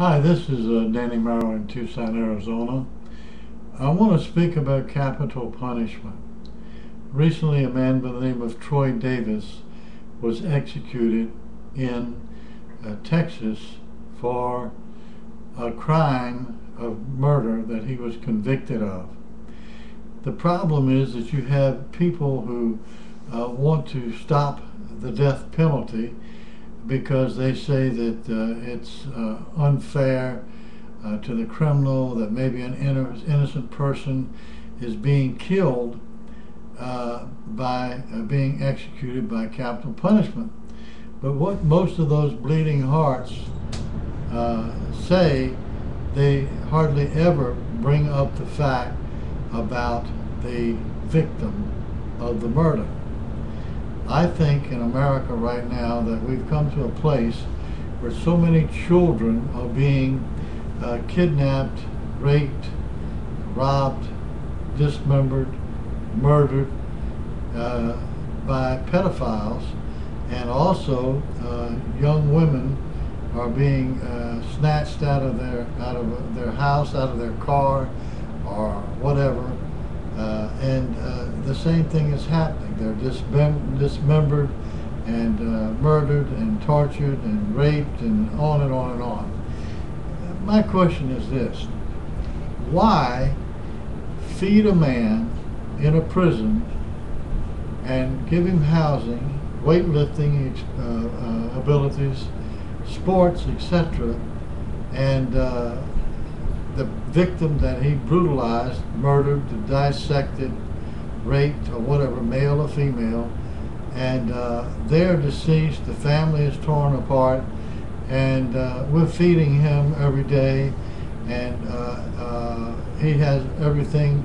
Hi, this is Danny Merrill in Tucson, Arizona. I want to speak about capital punishment. Recently, a man by the name of Troy Davis was executed in Texas for a crime of murder that he was convicted of. The problem is that you have people who want to stop the death penalty because they say that it's unfair to the criminal, that maybe an innocent person is being killed by being executed by capital punishment. But what most of those bleeding hearts say, they hardly ever bring up the fact about the victim of the murder. I think in America right now that we've come to a place where so many children are being kidnapped, raped, robbed, dismembered, murdered by pedophiles, and also young women are being snatched out of their house, out of their car, or whatever. And the same thing is happening. They're dismembered and murdered and tortured and raped and on and on and on. My question is this: why feed a man in a prison and give him housing, weightlifting abilities, sports, etc., and the victim that he brutalized, murdered, dissected, raped, or whatever, male or female, and they're deceased, the family is torn apart, and we're feeding him every day, and he has everything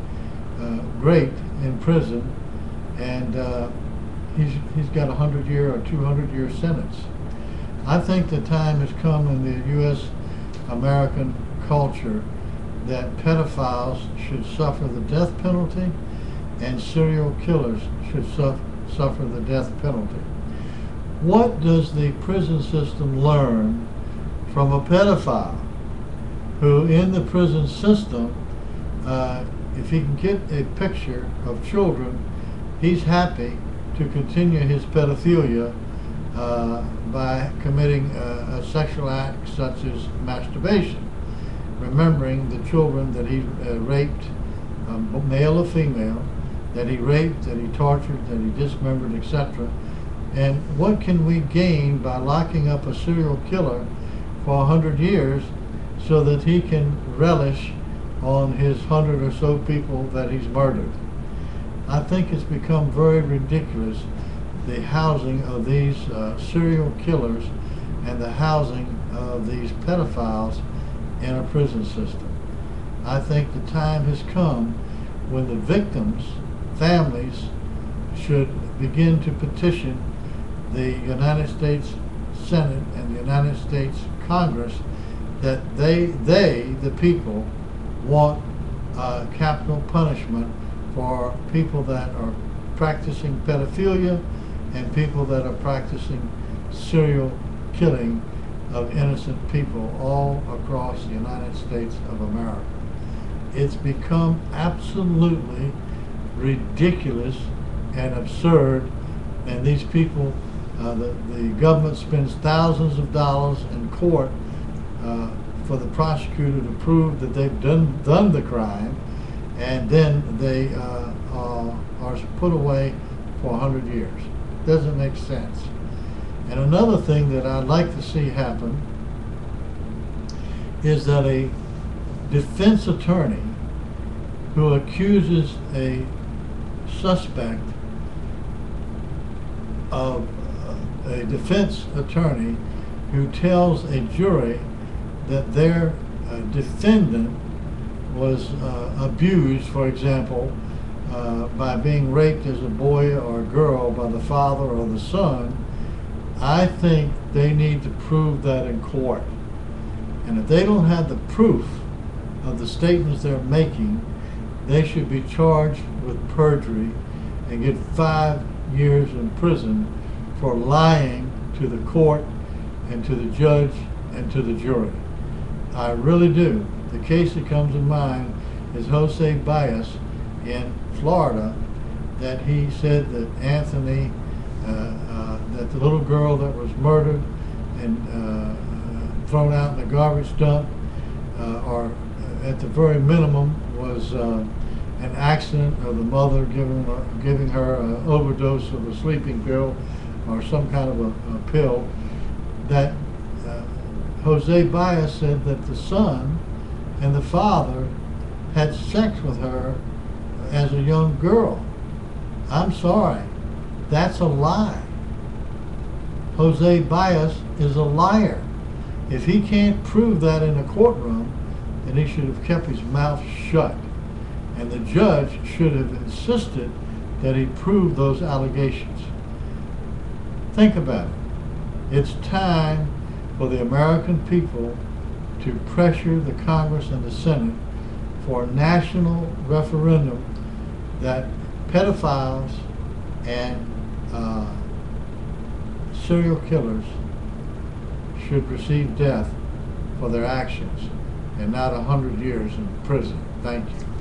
great in prison, and he's got a 100-year or 200-year sentence. I think the time has come in the U.S. American culture that pedophiles should suffer the death penalty and serial killers should suffer the death penalty. What does the prison system learn from a pedophile who in the prison system, if he can get a picture of children, he's happy to continue his pedophilia by committing a sexual act such as masturbation, remembering the children that he raped, male or female, that he raped, that he tortured, that he dismembered, etc. And what can we gain by locking up a serial killer for 100 years so that he can relish on his 100 or so people that he's murdered? I think it's become very ridiculous, the housing of these serial killers and the housing of these pedophiles in a prison system. I think the time has come when the victims' families should begin to petition the United States Senate and the United States Congress that they, the people, want capital punishment for people that are practicing pedophilia and people that are practicing serial killing of innocent people all across the United States of America. It's become absolutely ridiculous and absurd, and these people, the government spends thousands of dollars in court for the prosecutor to prove that they've done the crime, and then they are put away for 100 years. It doesn't make sense. And another thing that I'd like to see happen is that a defense attorney who accuses a suspect of a defense attorney who tells a jury that their defendant was abused, for example, by being raped as a boy or a girl by the father or the son, I think they need to prove that in court. And if they don't have the proof of the statements they're making, they should be charged with perjury and get 5 years in prison for lying to the court and to the judge and to the jury. I really do. The case that comes to mind is Jose Baez in Florida, that he said that Anthony, that the little girl that was murdered and thrown out in the garbage dump, or at the very minimum was an accident of the mother giving her an overdose of a sleeping pill or some kind of a pill, that Jose Baez said that the son and the father had sex with her as a young girl. I'm sorry, that's a lie. Jose Baez is a liar. If he can't prove that in a courtroom, then he should have kept his mouth shut. And the judge should have insisted that he prove those allegations. Think about it. It's time for the American people to pressure the Congress and the Senate for a national referendum that pedophiles and serial killers should receive death for their actions and not 100 years in prison. Thank you.